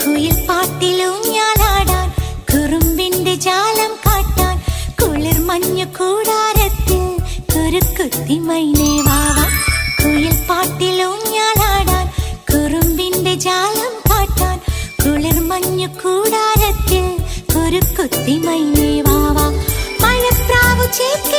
കുയിൽ പാട്ടിലൂഞ്ഞാലാടാൻ കുറുമ്പിന്റെ ജാലം കാട്ടാൻ കുളിർ മഞ്ഞു കൂടാരത്തിൽ കുരുക്കുത്തി മൈനേ വാവാ. കുയിൽ പാട്ടിലൂഞ്ഞാലാടാൻ കുറുമ്പിന്റെ ജാലം കാട്ടാൻ കുളിർ മഞ്ഞു കൂടാരത്തിൽ കുരുക്കുത്തി മൈനേ വാവാ. മഴപ്രാവു ചേർത്ത്